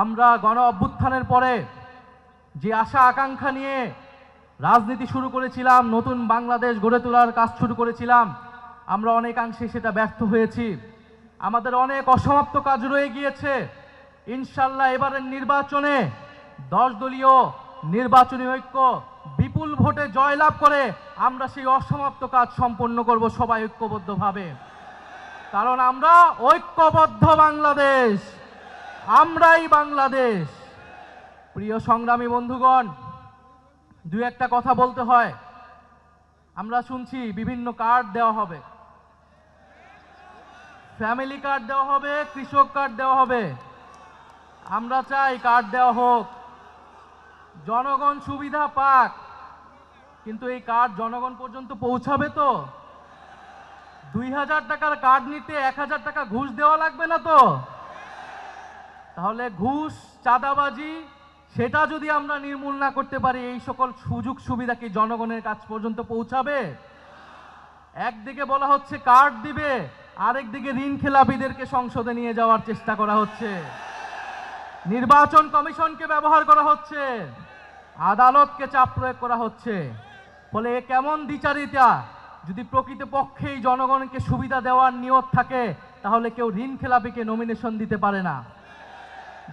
আমরা গণ অভ্যুত্থানের পরে যে আশা আকাঙ্ক্ষা নিয়ে রাজনীতি শুরু করেছিলাম, নতুন বাংলাদেশ গড়ে তোলার কাজ শুরু করেছিলাম, আমরা অনেকাংশে সেটা ব্যর্থ হয়েছি। আমাদের অনেক অসমাপ্ত কাজ রয়ে গিয়েছে। ইনশাল্লাহ এবারের নির্বাচনে 10 দলীয় নির্বাচনী ঐক্য বিপুল ভোটে জয়লাভ করে আমরা সেই অসমাপ্ত কাজ সম্পন্ন করব সবাই ঐক্যবদ্ধভাবে। কারণ আমরা ঐক্যবদ্ধ বাংলাদেশ, আমরাই বাংলাদেশ। প্রিয় সংগ্রামী বন্ধুগণ, দুই একটা কথা বলতে হয়। আমরা শুনছি বিভিন্ন কার্ড দেওয়া হবে, ফ্যামিলি কার্ড দেওয়া হবে, কৃষক কার্ড দেওয়া হবে। আমরা চাই কার্ড দেওয়া হোক, জনগণ সুবিধা পাক, কিন্তু এই কার্ড জনগণ পর্যন্ত পৌঁছাবে তো? 2000 টাকার কার্ড নিতে 1000 টাকা ঘুষ দেওয়া লাগবে না তো? তাহলে ঘুষ, চাঁদাবাজি সেটা যদি আমরা নির্মূল না করতে পারি, এই সকল সুযোগ সুবিধা কি জনগণের কাছ পর্যন্ত পৌঁছাবে? একদিকে বলা হচ্ছে কার্ড দিবে, আরেকদিকে ঋণ খেলাপিদেরকে সংসদে নিয়ে যাওয়ার চেষ্টা করা হচ্ছে, নির্বাচন কমিশনকে ব্যবহার করা হচ্ছে, আদালতকে চাপ প্রয়োগ করা হচ্ছে। ফলে এ কেমন দ্বিচারিতা? যদি প্রকৃতপক্ষেই জনগণকে সুবিধা দেওয়ার নিয়ত থাকে, তাহলে কেউ ঋণ খেলাপিকে নমিনেশন দিতে পারে না।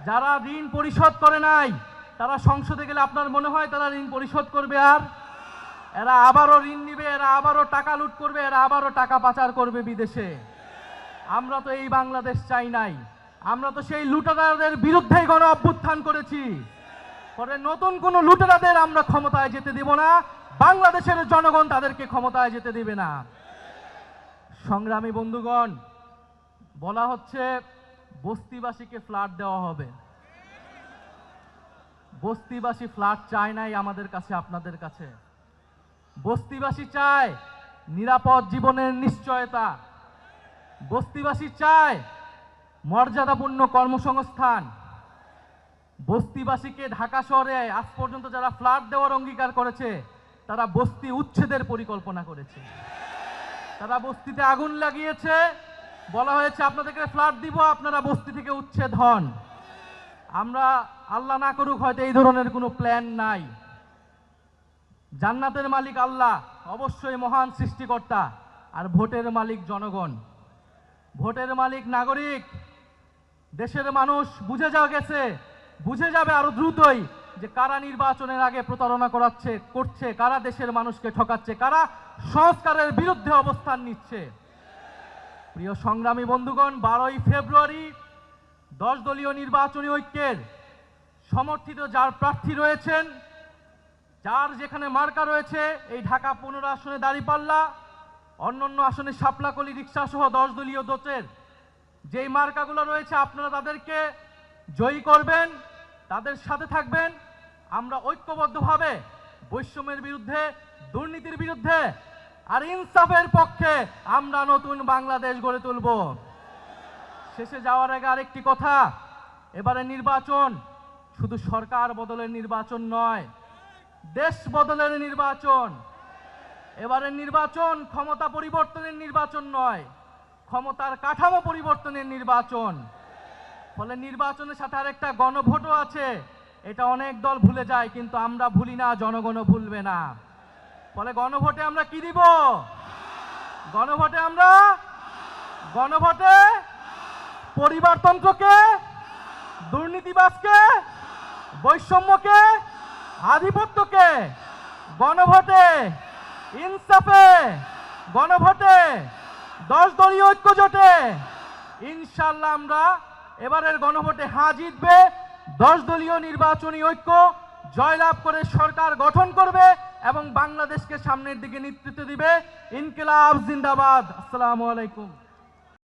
যারা ঋণ পরিশোধ করে নাই তারা সংসদে গেলে আপনার মনে হয় তারা ঋণ পরিশোধ করবে? আর এরা আবারও ঋণ নিবে, এরা আবারও টাকা লুট করবে, এরা আবারও টাকা পাচার করবে বিদেশে। আমরা তো এই বাংলাদেশ চাই নাই। আমরা তো সেই লুটেরাদের বিরুদ্ধেই গণ অভ্যুত্থান করেছি। পরে নতুন কোন লুটেরাদের আমরা ক্ষমতায় যেতে দিব না, বাংলাদেশের জনগণ তাদেরকে ক্ষমতায় যেতে দিবে না। সংগ্রামী বন্ধুগণ, বলা হচ্ছে বস্তিবাসীকে ফ্ল্যাট দেওয়া হবে। বস্তিবাসী ফ্ল্যাট চায় নাই আমাদের কাছে, আপনাদের কাছে। বস্তিবাসী চায় নিরাপদ জীবনের নিশ্চয়তা। বস্তিবাসী চায় মর্যাদাপূর্ণ কর্মসংস্থান। বস্তিবাসীকে ঢাকা শহরে আজ পর্যন্ত যারা ফ্ল্যাট দেওয়ার অঙ্গীকার করেছে, তারা বস্তি উচ্ছেদের পরিকল্পনা করেছে। তারা বস্তিতে আগুন লাগিয়েছে, বলা হয়েছে আপনাদেরকে ফ্ল্যাট দিব, আপনারা বস্তি থেকে উচ্ছেদ হন। আমরা আল্লাহ না করুক হয়তো এই ধরনের কোনো প্ল্যান নাই। জান্নাতের মালিক আল্লাহ, অবশ্যই মহান সৃষ্টিকর্তা, আর ভোটের মালিক জনগণ, ভোটের মালিক নাগরিক। দেশের মানুষ বুঝে বুঝে যাবে আরো দ্রুতই যে কারা নির্বাচনের আগে প্রতারণা করছে, কারা দেশের মানুষকে ঠকাচ্ছে, কারা সংস্কারের বিরুদ্ধে অবস্থান নিচ্ছে। প্রিয় সংগ্রামী বন্ধুগণ, 12ই ফেব্রুয়ারি 10 দলীয় নির্বাচনী ঐক্যের সমর্থিত যার প্রার্থী রয়েছেন, যার যেখানে মার্কা রয়েছে, এই ঢাকা 15 আসনে দাঁড়িপাল্লা, অন্যান্য আসনে শাপলাকলি, রিক্সা সহ 10 দলীয় জোটের যেই মার্কাগুলো রয়েছে, আপনারা তাদেরকে জয়ী করবেন, তাদের সাথে থাকবেন। আমরা ঐক্যবদ্ধভাবে বৈষম্যের বিরুদ্ধে, দুর্নীতির বিরুদ্ধে আর ইনসাফের পক্ষে আমরা নতুন বাংলাদেশ গড়ে তুলব। শেষে যাওয়ার আগে আরেকটি কথা, এবারে নির্বাচন শুধু সরকার বদলের নির্বাচন নয়, দেশ বদলের নির্বাচন। এবারের নির্বাচন ক্ষমতা পরিবর্তনের নির্বাচন নয়, ক্ষমতার কাঠামো পরিবর্তনের নির্বাচন। ফলে নির্বাচনের সাথে আরেকটা গণভোটও আছে। এটা অনেক দল ভুলে যায়, কিন্তু আমরা ভুলি না, জনগণও ভুলবে না। ফলে গণভোটে আমরা কি দিব? গণভোটে পরিবারতন্ত্রকে, দুর্নীতিবাজকে, বৈষম্যকে, আধিপত্যকে, গণভোটে ইনসাফে, গণভোটে 10 দলীয় ঐক্য জোটে ইনশাল্লাহ আমরা এবারের গণভোটে হ্যাঁ জিতবে। 10 দলীয় নির্বাচনী ঐক্য জয়লাভ করে সরকার গঠন করবে এবং বাংলাদেশকে সামনের দিকে নেতৃত্ব দিবে। ইনকিলাব জিন্দাবাদ। আসসালামু আলাইকুম।